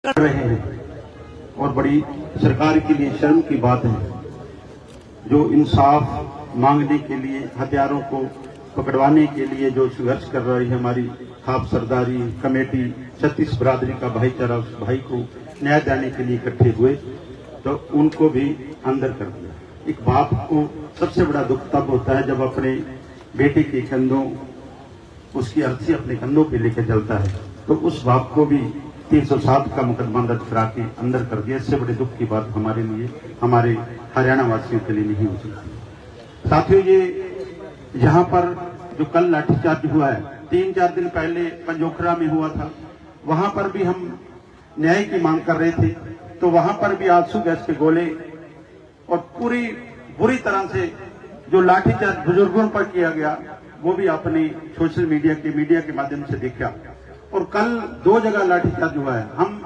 कर रहे हैं और बड़ी सरकार के लिए शर्म की बात है जो इंसाफ मांगने के लिए, हथियारों को पकड़वाने के लिए जो संघर्ष कर रही है हमारी खाप सरदारी कमेटी, 36 बरादरी का भाईचारा, उस भाई को न्याय देने के लिए इकट्ठे हुए तो उनको भी अंदर कर दिया। एक बाप को सबसे बड़ा दुख तब होता है जब अपने बेटे के कंधों, उसकी अर्थी अपने कंधों पे लेकर चलता है, तो उस बाप को भी 307 का मुकदमा दर्ज करा के अंदर कर दिया। इससे बड़े दुख की बात हमारे लिए, हमारे हरियाणा वासियों के लिए नहीं हो सकती। साथियों, ये यहाँ पर जो कल लाठीचार्ज हुआ है, 3-4 दिन पहले पंजोखरा में हुआ था, वहां पर भी हम न्याय की मांग कर रहे थे, तो वहां पर भी आंसू गैस के गोले और पूरी बुरी तरह से जो लाठीचार्ज बुजुर्गों पर किया गया वो भी आपने सोशल मीडिया के माध्यम से देखा। और कल 2 जगह लाठीचार्ज हुआ है। हम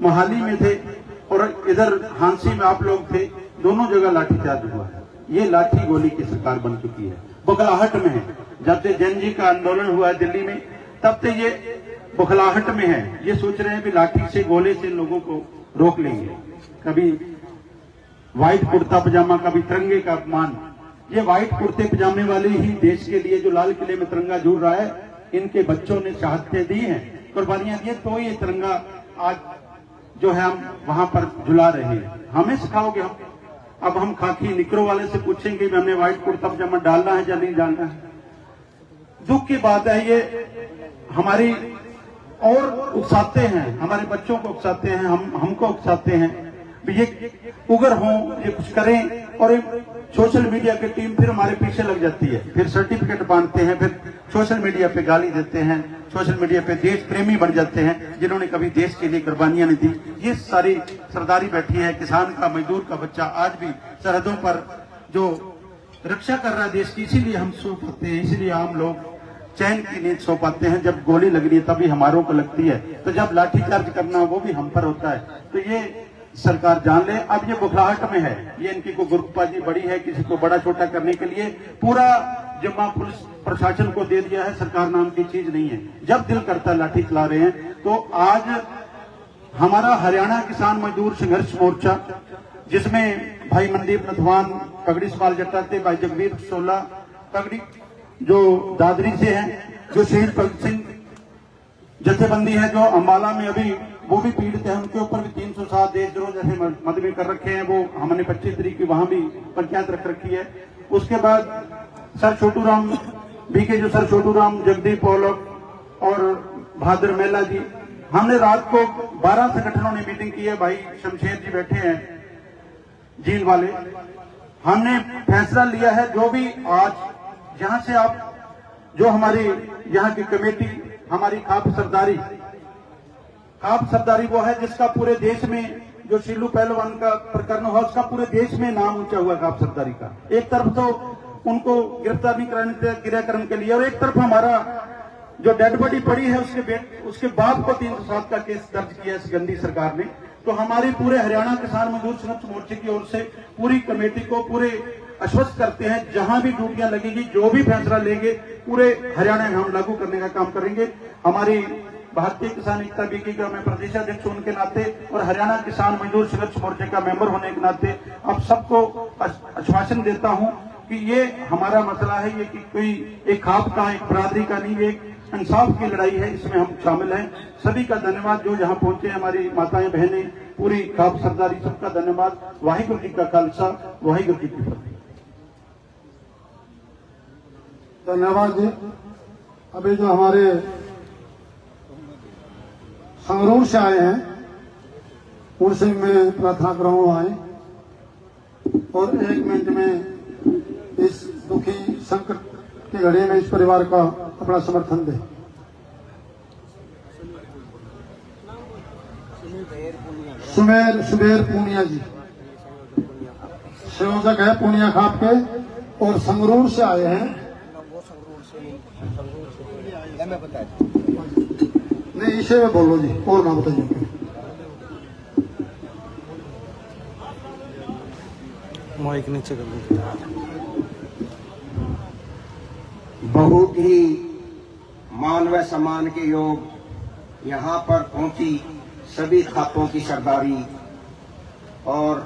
मोहाली में थे और इधर हांसी में आप लोग थे, दोनों जगह लाठीचार्ज हुआ है। ये लाठी गोली की सरकार बन चुकी है, बुखलाहट में है। जब से जन जी का आंदोलन हुआ है दिल्ली में, तब से ये बुखलाहट में है। ये सोच रहे हैं कि लाठी से, गोले से लोगों को रोक लेंगे। कभी व्हाइट कुर्ता पजामा, कभी तिरंगे का अपमान। ये व्हाइट कुर्ते पजामे वाले ही देश के लिए जो लाल किले में तिरंगा झूल रहा है, इनके बच्चों ने शहादतें दी हैं, कुर्बानियां दी, तो ये तिरंगा आज जो है हम वहां पर झुला रहे हैं। हमें सिखाओगे हम? अब हम खाकी निकरों वाले से पूछेंगे कि हमें व्हाइट कुर्ता पजामा डालना है या नहीं डालना है? दुख की बात है। ये हमारी और उकसाते हैं, हमारे बच्चों को उकसाते हैं, हमको उकसाते हैं। ये उगर हों, ये कुछ करें, और सोशल मीडिया की टीम फिर हमारे पीछे लग जाती है, फिर सर्टिफिकेट बांटते हैं, फिर सोशल मीडिया पे गाली देते हैं, सोशल मीडिया पे देश प्रेमी बन जाते हैं जिन्होंने कभी देश के लिए कुर्बानियां नहीं दी। ये सारी सरदारी बैठी है, किसान का, मजदूर का बच्चा आज भी सरहदों पर जो रक्षा कर रहा है देश की, इसीलिए हम सो पाते हैं, इसीलिए आम लोग चैन की नींद सो पाते हैं। जब गोली लग रही है तभी हमारों को लगती है, तो जब लाठीचार्ज करना वो भी हम पर होता है। तो ये सरकार जान ले, अब ये बुखलाहट में है। ये इनकी को गुरुपाजी बड़ी है, किसी को बड़ा छोटा करने के लिए पूरा जिम्मा पुलिस प्रशासन को दे दिया है। सरकार नाम की चीज नहीं है, जब दिल करता लाठी चला रहे हैं। तो आज हमारा हरियाणा किसान मजदूर संघर्ष मोर्चा, जिसमें भाई मनदीप नथवान पगड़ी सवाल जताते, भाई जगवीर सोला पगड़ी जो दादरी से हैं, जो शहीद भगत सिंह जथेबंदी है जो अम्बाला में अभी वो भी पीड़ित है, उनके ऊपर भी 307 देशद्रोह जैसे मुकदमे कर रखे हैं। वो हमने 25 तारीख की वहां भी पंचायत रख रखी है। उसके बाद सर छोटू राम बीके, जो सर छोटू राम, जगदीप पौलक और भादर मेला जी, हमने रात को 12 संगठनों ने मीटिंग की है। भाई शमशेर जी बैठे हैं झील वाले। हमने फैसला लिया है, जो भी आज जहां से आप, जो हमारी यहाँ की कमेटी, हमारी खाप सरदारी वो है जिसका पूरे देश में, जो शीलू पहलवान का प्रकरण हुआ उसका पूरे देश में नाम ऊंचा हुआ खाप सरदारी का। एक तरफ तो उनको गिरफ्तार नहीं कराने थे क्रियाक्रम के लिए, और एक तरफ हमारा जो डेड बॉडी पड़ी है उसके बाप को 307 का केस दर्ज किया इस गंदी सरकार ने। तो हमारी पूरे हरियाणा किसान मजदूर संघर्ष मोर्चे की ओर से पूरी कमेटी को पूरे आश्वस्त करते हैं, जहां भी ड्यूटियां लगेगी, जो भी फैसला लेंगे, पूरे हरियाणा में हम लागू करने का काम करेंगे। हमारी भारतीय किसान एकता बीके का मैं प्रदेशाध्यक्ष होने के नाते और हरियाणा किसान मजदूर संघर्ष मोर्चे का मेंबर होने के नाते अब सबको आश्वासन देता हूं कि ये हमारा मसला है, ये कि कोई एक खाप का, एक बरादरी का नहीं, एक इंसाफ की लड़ाई है, इसमें हम शामिल हैं। सभी का धन्यवाद जो यहाँ पहुंचे, हमारी माताएं बहनें, पूरी खाप सरदारी, सबका धन्यवाद। वाहिगुरू जी का खालसा, वाहिगुरू जी की फतेह। धन्यवाद जी। अभी जो हमारे संगरूर से आए हैं उनसे मैं प्रार्थना करूंगा आए और 1 मिनट में इस दुखी संकट की घड़ी में इस परिवार का अपना समर्थन दें। सुमेर पूनिया जी संयोजक है पूनिया खाप के और संगरूर से आए हैं। नहीं, इसे में बोलो जी, और ना बताइए। माइक नीचे कर लो। बहुत ही मान व सम्मान के योग यहाँ पर पहुंची सभी खापों की सरदारी। और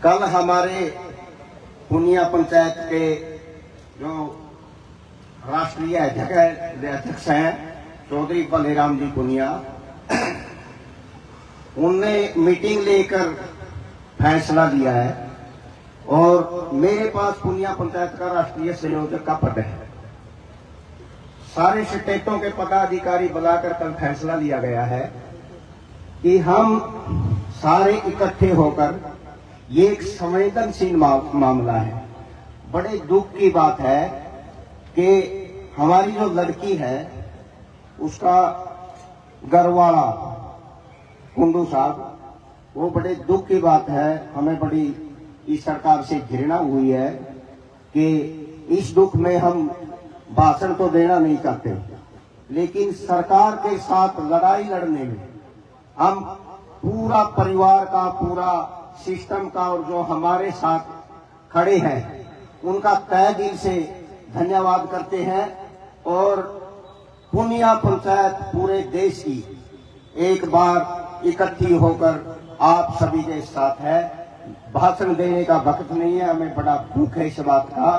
कल हमारे पुनिया पंचायत के जो राष्ट्रीय अध्यक्ष हैं चौधरी बलेराम जी पुनिया, उनने मीटिंग लेकर फैसला लिया है और मेरे पास पुनिया पंचायत का राष्ट्रीय संयोजक का पद है। सारे स्टेटों के पदाधिकारी बुलाकर कल फैसला लिया गया है कि हम सारे इकट्ठे होकर, ये एक संवेदनशील मामला है। बड़े दुख की बात है कि हमारी जो लड़की है उसका घरवाला कुंडू साहब, वो बड़े दुख की बात है। हमें बड़ी इस सरकार से घृणा हुई है कि इस दुख में हम भाषण तो देना नहीं चाहते, लेकिन सरकार के साथ लड़ाई लड़ने में हम पूरा परिवार का, पूरा सिस्टम का और जो हमारे साथ खड़े हैं उनका तहे दिल से धन्यवाद करते हैं। और पुनिया पंचायत पूरे देश की एक बार इकट्ठी होकर आप सभी के साथ है। भाषण देने का वक्त नहीं है, हमें बड़ा दुख है इस बात का।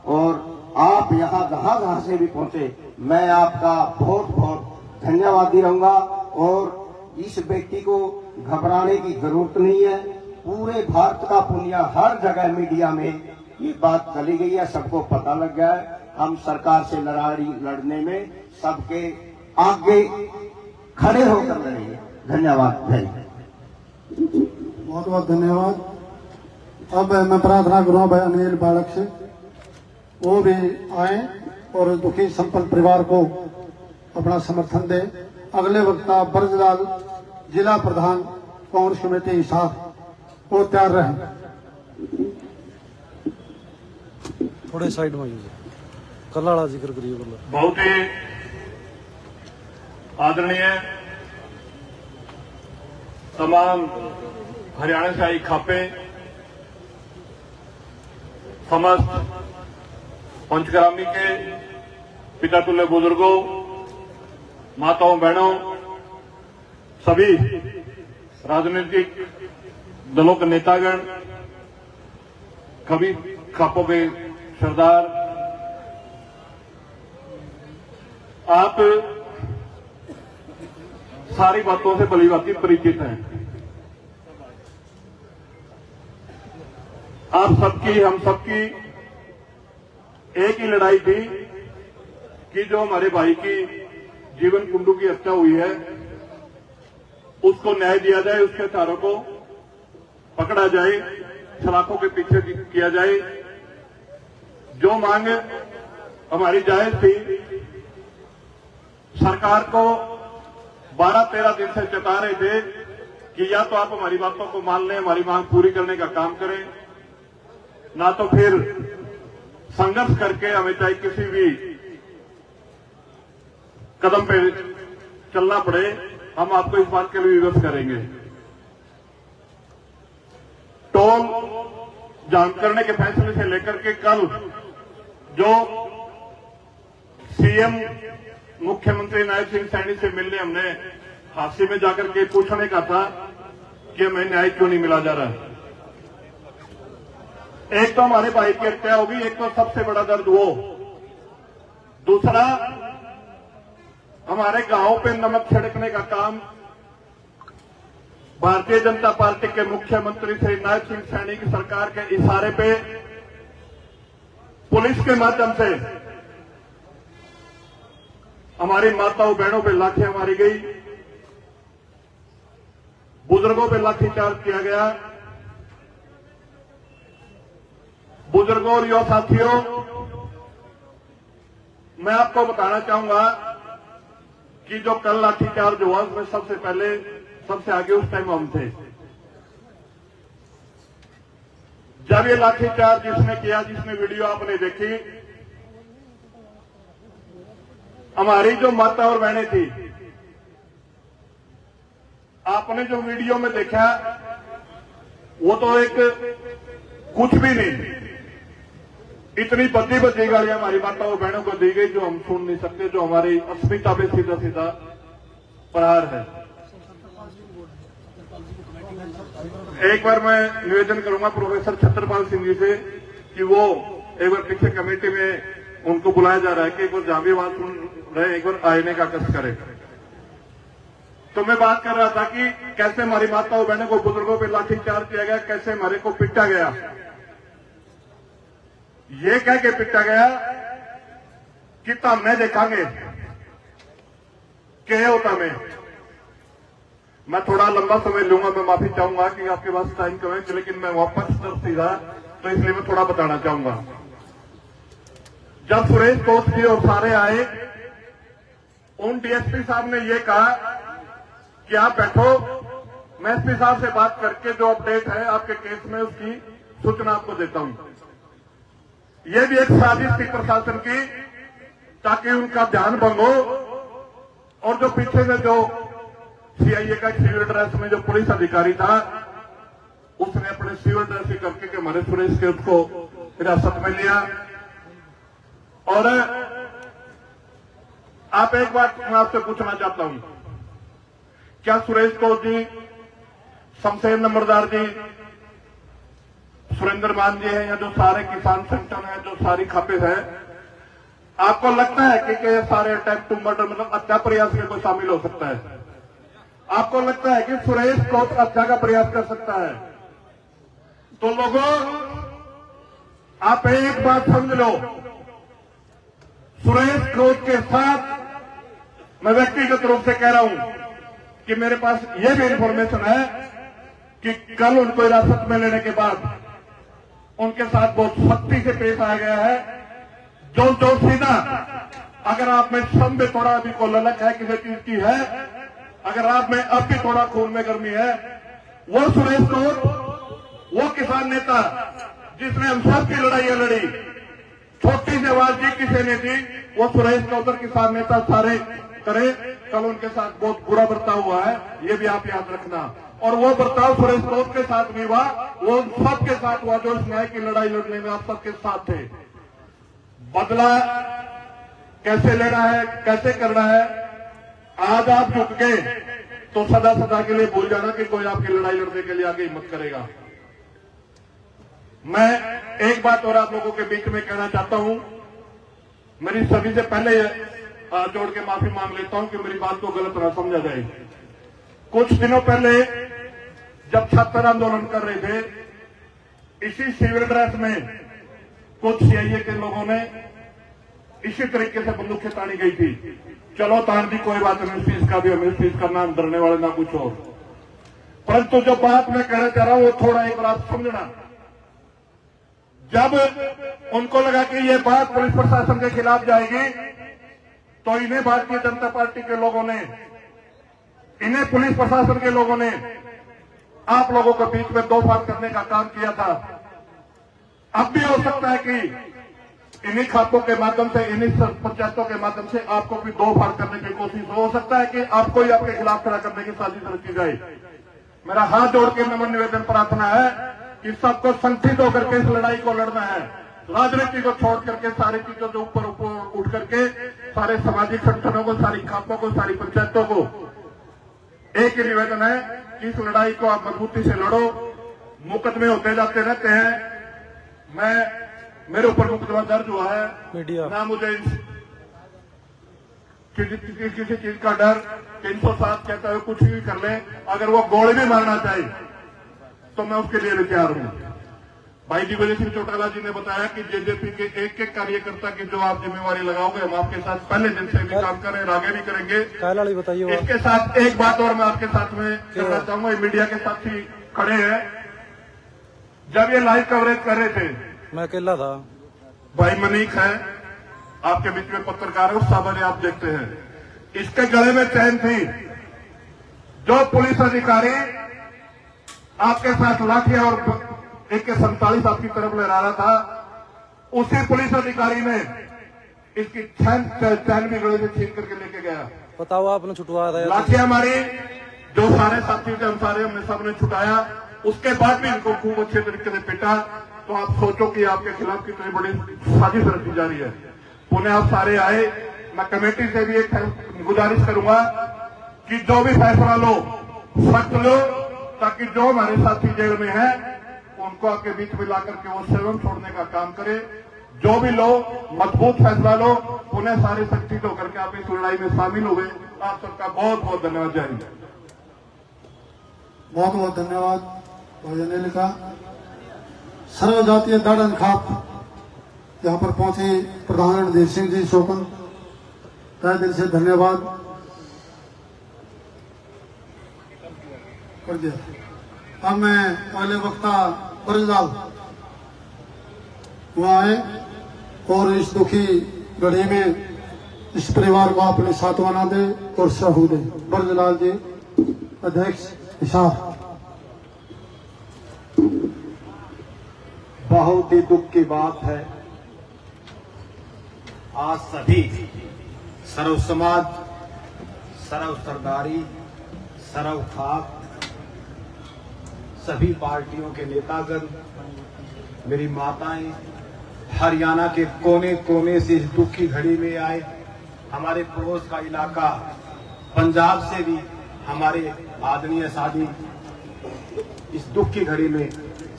और आप यहाँ जहां से भी पहुंचे, मैं आपका बहुत बहुत धन्यवादी रहूंगा। और इस व्यक्ति को घबराने की जरूरत नहीं है। पूरे भारत का पुनिया, हर जगह मीडिया में ये बात चली गई है, सबको पता लग गया है। हम सरकार से लड़ाई लड़ने में सबके आगे खड़े होकर लड़ेंगे। धन्यवाद। बहुत बहुत धन्यवाद। अब मैं प्रार्थना करूँ भाई अनिल बालक से, वो भी आए और दुखी संपन्न परिवार को अपना समर्थन दे। अगले वक्ता ब्रजलाल, जिला प्रधान कांग्रेस कमेटी हिसार, वो तैयार रहे। थोड़े साइड में यूज कल वाला जिक्र करिए। बहुत ही आदरणीय तमाम हरियाणा से आई खापे, समस्त पंचग्रामी के पिता तुल्य बुजुर्गों, माताओं, बहनों, सभी राजनीतिक दलों के नेतागण, कभी खापों के सरदार, आप सारी बातों से भलीभांति परिचित हैं। आप सबकी, हम सबकी एक ही लड़ाई थी कि जो हमारे भाई की जीवन कुंडू की हत्या हुई है उसको न्याय दिया जाए, उसके हत्यारों को पकड़ा जाए, सलाखों के पीछे किया जाए। जो मांग हमारी जायज थी, सरकार को 12-13 दिन से जता रहे थे कि या तो आप हमारी बातों को मान लें, हमारी मांग पूरी करने का काम करें, ना तो फिर संघर्ष करके हमें चाहे किसी भी कदम पे चलना पड़े, हम आपको इस बात के लिए विवश करेंगे। टोल जांच करने के फैसले से लेकर के कल जो सीएम मुख्यमंत्री नायब सिंह सैनी से मिलने हमने हादसे में जाकर के पूछने का था कि हमें न्याय क्यों नहीं मिला जा रहा है। एक तो हमारे भाई की हत्या होगी, एक तो सबसे बड़ा दर्द वो, दूसरा हमारे गांव पे नमक छिड़कने का काम भारतीय जनता पार्टी के मुख्यमंत्री श्री नायब सिंह सैनी की सरकार के इशारे पे पुलिस के माध्यम से हमारी माताओं बहनों पे लाठियां मारी गई, बुजुर्गों पे लाठीचार्ज किया गया। बुजुर्गों और युवा साथियों, मैं आपको बताना चाहूंगा कि जो कल लाठीचार्ज हुआ उसमें सबसे पहले, सबसे आगे उस टाइम हम थे। जब ये लाठीचार्ज जिसने किया, जिसने वीडियो आपने देखी, हमारी जो माता और बहनें थी, आपने जो वीडियो में देखा वो तो एक कुछ भी नहीं, इतनी बद्दी बद्दी गालियां हमारी माताओं और बहनों को दी गई जो हम सुन नहीं सकते, जो हमारी अस्मिता पे सीधा सीधा प्रहार है। एक बार मैं निवेदन करूंगा प्रोफेसर छत्रपाल सिंह जी से कि वो एक बार पीछे कमेटी में उनको बुलाया जा रहा है कि एक बार जहां भी बात सुन रहे एक बार आने का कष्ट करें। तो मैं बात कर रहा था कि कैसे हमारी माताओं बहनों को, बुजुर्गों पे लाठीचार्ज किया गया, कैसे हमारे को पिटा गया। ये कह के पिटा गया कि तमने देखांगे क्या होता मैं थोड़ा लंबा समय लूंगा, मैं माफी चाहूंगा कि आपके पास टाइम कम है, लेकिन मैं वापस सीधा तो इसलिए मैं थोड़ा बताना चाहूंगा। जब सुरेश कोच जी और सारे आए, उन डीएसपी साहब ने ये कहा कि आप बैठो, मैं एसपी साहब से बात करके जो अपडेट है आपके केस में उसकी सूचना आपको देता हूं। यह भी एक साजिश थी प्रशासन की ताकि उनका ध्यान भंग हो, और जो पीछे में जो सीआईए का सिविल ड्रेस में जो पुलिस अधिकारी था उसने अपने सिविल ड्रेस ही करके कि हमारे सुरेश के उसको हिरासत में लिया। और आप एक बात मैं आपसे पूछना चाहता हूं, क्या सुरेश कोच जी, शमशेर नंबरदार जी, सुरेंद्र मान जी हैं, या जो सारे किसान संगठन है, जो सारी खपे है, आपको लगता है कि ये सारे अटैक टू मर्डर मतलब हत्या प्रयास में कोई शामिल हो सकता है? आपको लगता है कि सुरेश कोच हत्या का प्रयास कर सकता है? तो लोगों, आप एक बात समझ लो, सुरेश कोच के साथ मैं व्यक्तिगत रूप से कह रहा हूं कि मेरे पास यह भी इंफॉर्मेशन है कि कल उनको हिरासत में लेने के बाद उनके साथ बहुत सख्ती से पेश आया गया है। जो सीधा, अगर आप में सम में थोड़ा भी को ललक है किसी चीज की है, अगर आप में अब भी थोड़ा खून में गर्मी है, वो सुरेश कोच, वो किसान नेता जिसने हम सब की लड़ाइयां लड़ी, छोटी सी आवाज जी किसी ने दी, वो सुरेश कोच किसान नेता सारे करे, कल उनके साथ बहुत बुरा बर्ताव हुआ है, ये भी आप याद रखना। और वो बर्ताव सुरेश कोच के साथ नहीं हुआ, वो सबके साथ हुआ जो इस न्याय की लड़ाई लड़ने में आप सबके साथ थे। बदला कैसे लेना है, कैसे करना है, आज आप झुक गए तो सदा सदा के लिए भूल जाना कि कोई आपकी लड़ाई लड़ने के लिए आगे हिम्मत करेगा। मैं एक बात और आप लोगों के बीच में कहना चाहता हूं, मेरी सभी से पहले हाथ जोड़ के माफी मांग लेता हूं कि मेरी बात को गलत ना समझा जाए। कुछ दिनों पहले जब छात्र आंदोलन कर रहे थे, इसी सिविल ड्रेस में कुछ सीआईए के लोगों ने इसी तरीके से बंदूक तानी गई थी। चलो तान दी, कोई बात नहीं, चीज का भी हमें चीज करना, हम डरने वाले ना कुछ और। परंतु जो बात मैं कहना चाह रहा हूं वो थोड़ा एक बार आप समझना। जब उनको लगा कि ये बात पुलिस प्रशासन के खिलाफ जाएगी, तो इन्हें भारतीय जनता पार्टी के लोगों ने, इन्हें पुलिस प्रशासन के लोगों ने आप लोगों के बीच में दो फाड़ करने का काम किया था। अब भी हो सकता है कि इन्हीं खातों के माध्यम से, इन्हीं पंचायतों के माध्यम से आपको भी दो फाड़ करने की कोशिश हो सकता है कि आपको ही आपके खिलाफ खड़ा करने की साजिश रची जाए। मेरा हाथ जोड़ के नमन निवेदन प्रार्थना है कि सबको संगठित होकर के इस लड़ाई को लड़ना है, राजनीति को छोड़ करके सारी चीजों के ऊपर उठ करके सारे सामाजिक संगठनों को, सारी खातों को, सारी पंचायतों को एक ही निवेदन है कि इस लड़ाई को आप मजबूती से लड़ो। मुकदमे होते जाते रहते हैं, मेरे ऊपर मुकदमा दर्ज हुआ है, मीडिया ना मुझे किसी चीज का डर, 307 कहता है कुछ भी कर ले, अगर वो गोली भी मारना चाहे तो मैं उसके लिए भी तैयार हूं। भाई दिग्विजय सिंह चौटाला जी ने बताया कि जेजेपी के एक एक कार्यकर्ता की जो आप जिम्मेवारी लगाओगे, हम आपके साथ पहले दिन से भी काम कर रहे हैं, आगे भी करेंगे। कालाड़ी बताइए। इसके साथ एक बात और मैं आपके साथ में करना चाहूंगा, मीडिया के साथी खड़े हैं, जब ये लाइव कवरेज कर रहे थे, मैं अकेला था, भाई मनीक है आपके बीच में पत्रकार है, उस सामने आप देखते हैं, इसके गले में चैन थी। जो पुलिस अधिकारी आपके साथ लाठियां और AK-47 आपकी तरफ लहरा रहा था, उसी पुलिस अधिकारी ने इसकी चैन भी गले से छीन करके लेके गया। बताओ आपने छुटवाया था? लाठियां मारी, जो सारे साथी थे हम सारे, हमने सबने छुटाया, उसके बाद भी इनको खूब अच्छे तरीके से पिटा। तो आप सोचो कि आपके खिलाफ कितनी बड़ी साजिश रची जा रही है। पुणे आप सारे आए, मैं कमेटी से भी एक गुजारिश करूंगा, कि जो भी फैसला लो सख्त लो, ताकि जो हमारे साथी जेल में हैं उनको आपके बीच में ला करके वो सेवन छोड़ने का काम करे। जो भी लो मजबूत फैसला लो, पुनः सारे शक्ति होकर के आप इस लड़ाई में शामिल हुए। आप सबका बहुत बहुत धन्यवाद। जय हिंद। बहुत बहुत धन्यवाद भाई अनिल का। सर्वजातीय दल खाप यहाँ पर पहुंचे प्रधान रणधीर सिंह जी शोकन, तहे दिल से धन्यवाद कर दिया। अब मैं पहले वक्ता ब्रजलाल वहाँ आए और इस दुखी घड़ी में इस परिवार को अपने सांत्वना दे और सहू दे। ब्रजलाल जी, अध्यक्ष हिसार। बहुत ही दुख की बात है, आज सभी सर्व समाज, सर्व सरदारी, सर्व खाप, सभी पार्टियों के नेतागण, मेरी माताएं हरियाणा के कोने कोने से इस दुखी घड़ी में आए। हमारे पड़ोस का इलाका पंजाब से भी हमारे आदरणीय साथी इस दुख की घड़ी में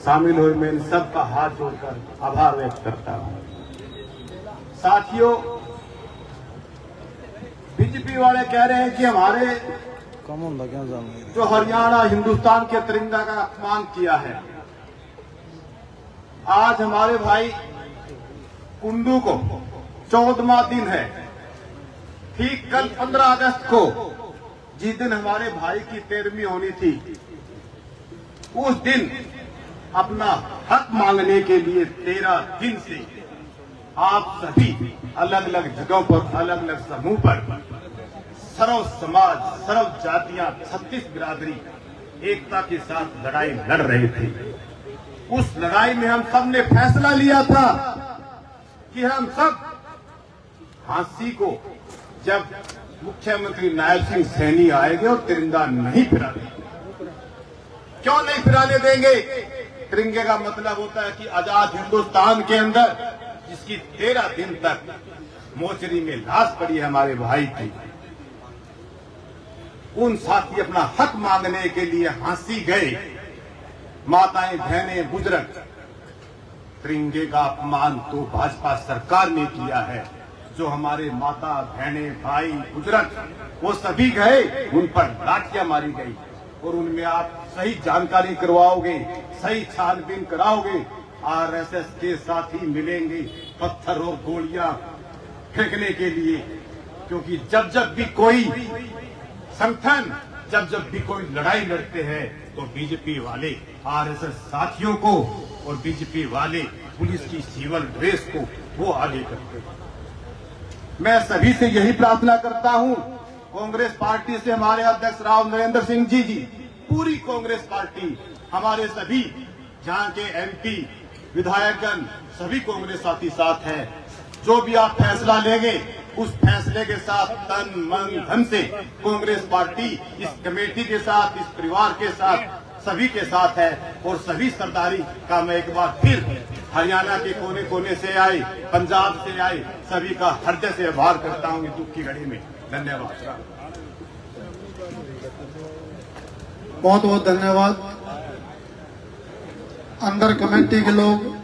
शामिल हुए। मैं इन सबका हाथ जोड़कर आभार व्यक्त करता हूं। साथियों, बीजेपी वाले कह रहे हैं कि हमारे कम होता क्या जान जो हरियाणा हिंदुस्तान के तिरंगा का अपमान किया है। आज हमारे भाई कुंडू को 14वां दिन है। ठीक कल 15 अगस्त को, जिस दिन हमारे भाई की 13वीं होनी थी, उस दिन अपना हक मांगने के लिए 13 दिन से आप सभी अलग अलग जगहों पर, अलग अलग समूह पर, सर्व समाज, सर्व जातियां, 36 बिरादरी एकता के साथ लड़ाई लड़ रहे थे। उस लड़ाई में हम सब ने फैसला लिया था कि हम सब फांसी को, जब मुख्यमंत्री नायब सिंह सैनी आएंगे और तिरंगा नहीं फिराने। क्यों नहीं फिराने देंगे? तिरंगे का मतलब होता है कि आजाद हिंदुस्तान के अंदर जिसकी 13 दिन तक मोचरी में लाश पड़ी है हमारे भाई की, उन साथी अपना हक मांगने के लिए फांसी गए। माताएं, बहनें, बुजुर्ग, तिरंगे का अपमान तो भाजपा सरकार ने किया है। जो हमारे माता, बहनें, भाई, बुजुर्ग, वो सभी गए, उन पर लाठियां मारी गई। और उनमें आप सही जानकारी करवाओगे, सही छानबीन कराओगे, आरएसएस के साथी मिलेंगे पत्थर और गोलियां फेंकने के लिए। क्योंकि जब जब भी कोई संगठन, जब जब भी कोई लड़ाई लड़ते हैं, तो बीजेपी वाले आरएसएस साथियों को और बीजेपी वाले पुलिस की सिविल ड्रेस को वो आगे करते हैं। मैं सभी से यही प्रार्थना करता हूं, कांग्रेस पार्टी से हमारे अध्यक्ष राव नरेंद्र सिंह जी, पूरी कांग्रेस पार्टी, हमारे सभी जहां के एमपी, विधायकगण, सभी कांग्रेस साथी साथ हैं। जो भी आप फैसला लेंगे, उस फैसले के साथ तन मन धन से कांग्रेस पार्टी इस कमेटी के साथ, इस परिवार के साथ, सभी के साथ है। और सभी सरदारी का मैं एक बार फिर हरियाणा के कोने कोने से आए, पंजाब से आए, सभी का हृदय से आभार करता हूं इस दुख की घड़ी में। धन्यवाद। बहुत बहुत धन्यवाद। अंदर कमेटी के लोग,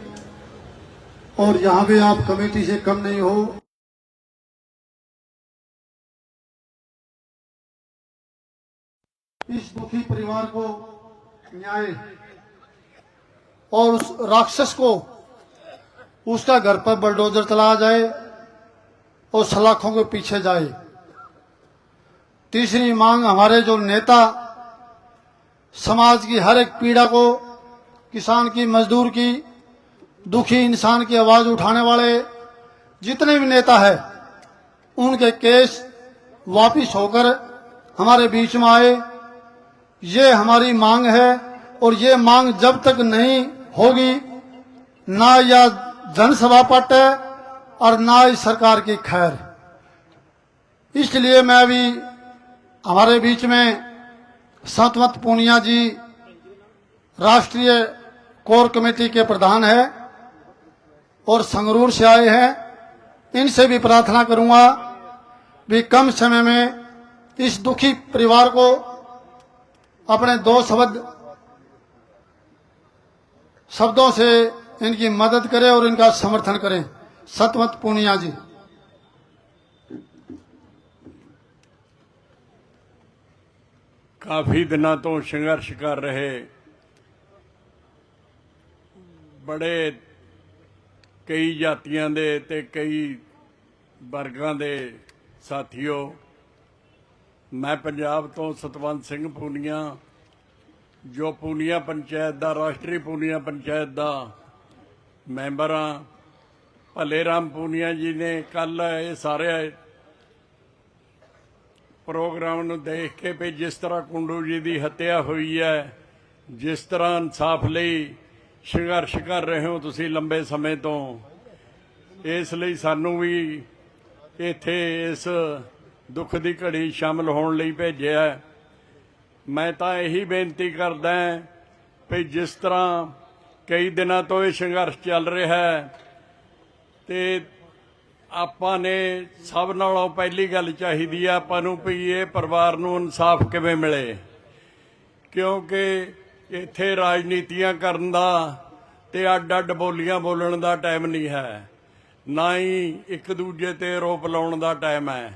और यहाँ भी आप कमेटी से कम नहीं हो। इस दुखी परिवार को न्याय और उस राक्षस को उसका घर पर बुलडोजर चलाया जाए और सलाखों के पीछे जाए। तीसरी मांग, हमारे जो नेता समाज की हर एक पीड़ा को, किसान की, मजदूर की, दुखी इंसान की आवाज उठाने वाले जितने भी नेता हैं, उनके केस वापिस होकर हमारे बीच में आए, ये हमारी मांग है। और ये मांग जब तक नहीं होगी, ना यह जनसभा पट है और ना इस सरकार की खैर। इसलिए मैं अभी हमारे बीच में संतमत पूनिया जी राष्ट्रीय कोर कमेटी के प्रधान है और संगरूर से आए हैं। इनसे भी प्रार्थना करूंगा भी कम समय में इस दुखी परिवार को अपने 2 शब्दों से इनकी मदद करें और इनका समर्थन करें। सतवंत पूनिया जी। काफ़ी दिनों तो संघर्ष कर रहे बड़े कई जातियां दे ते कई वर्गां दे साथियों, मैं पंजाब तो सतवंत सिंह पूनिया, जो पूनिया पंचायत दा राष्ट्रीय पूनिया पंचायत दा मैंबर हाँ। भले राम पूनिया जी ने कल ये सारे प्रोग्राम नूं देख के भी जिस तरह कुंडू जी की हत्या हुई है, जिस तरह इंसाफ लई संघर्ष कर रहे हो तुसी लंबे समय तो, इसलिए सानू भी इत्थे इस दुख की घड़ी शामिल होने लई भेजिया है। मैं तो यही बेनती करदा भी जिस तरह कई दिनों तो ये संघर्ष चल रहा है ते ਆਪਾਂ ਨੇ ਸਭ ਨਾਲੋਂ ਪਹਿਲੀ ਗੱਲ ਚਾਹੀਦੀ ਆ ਆਪਾਂ ਨੂੰ ਵੀ ਇਹ ਪਰਿਵਾਰ ਨੂੰ ਇਨਸਾਫ ਕਿਵੇਂ ਮਿਲੇ, ਕਿਉਂਕਿ ਇੱਥੇ ਰਾਜਨੀਤੀਆਂ ਕਰਨ ਦਾ ਤੇ ਅੱਡ-ਅੱਡ ਬੋਲੀਆਂ ਬੋਲਣ ਦਾ ਟਾਈਮ ਨਹੀਂ ਹੈ, ਨਾ ਹੀ ਇੱਕ ਦੂਜੇ ਤੇ ਆਰੋਪ ਲਾਉਣ ਦਾ ਟਾਈਮ ਹੈ।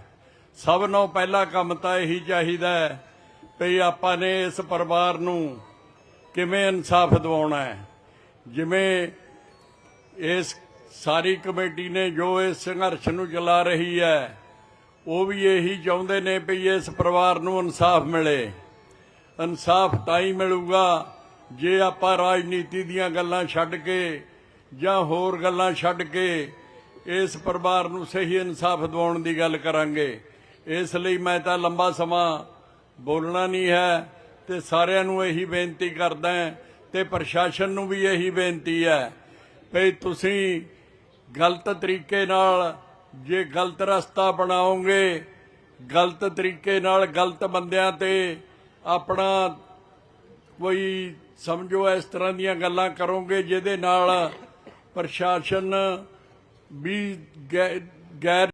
ਸਭ ਨਾਲੋਂ ਪਹਿਲਾ ਕੰਮ ਤਾਂ ਇਹੀ ਚਾਹੀਦਾ ਹੈ ਵੀ ਆਪਾਂ ਨੇ ਇਸ ਪਰਿਵਾਰ ਨੂੰ ਕਿਵੇਂ ਇਨਸਾਫ ਦਿਵਾਉਣਾ ਹੈ। ਜਿਵੇਂ ਇਸ सारी कमेटी ने जो इस संघर्ष नूं चला रही है, वो भी यही चाहते ने भी इस परिवार नूं इंसाफ मिले। इंसाफ ताई मिलूगा जे आपां राजनीति दीयां गल्लां छड्ड के जां होर गल्लां छड्ड के इस परिवार नूं सही इंसाफ दिवाउण दी गल करांगे। इसलिए मैं तां लंबा समा बोलना नहीं है ते सारिआं नूं यही बेनती करदा ते प्रशासन नूं भी यही बेनती है भी तुसीं गलत तरीके नाल जे गलत रस्ता बनाओगे, गलत तरीके नाल गलत बंदियां ते अपना कोई समझो इस तरह दीयां गल्लां करोगे जिहदे नाल प्रशासन भी गैर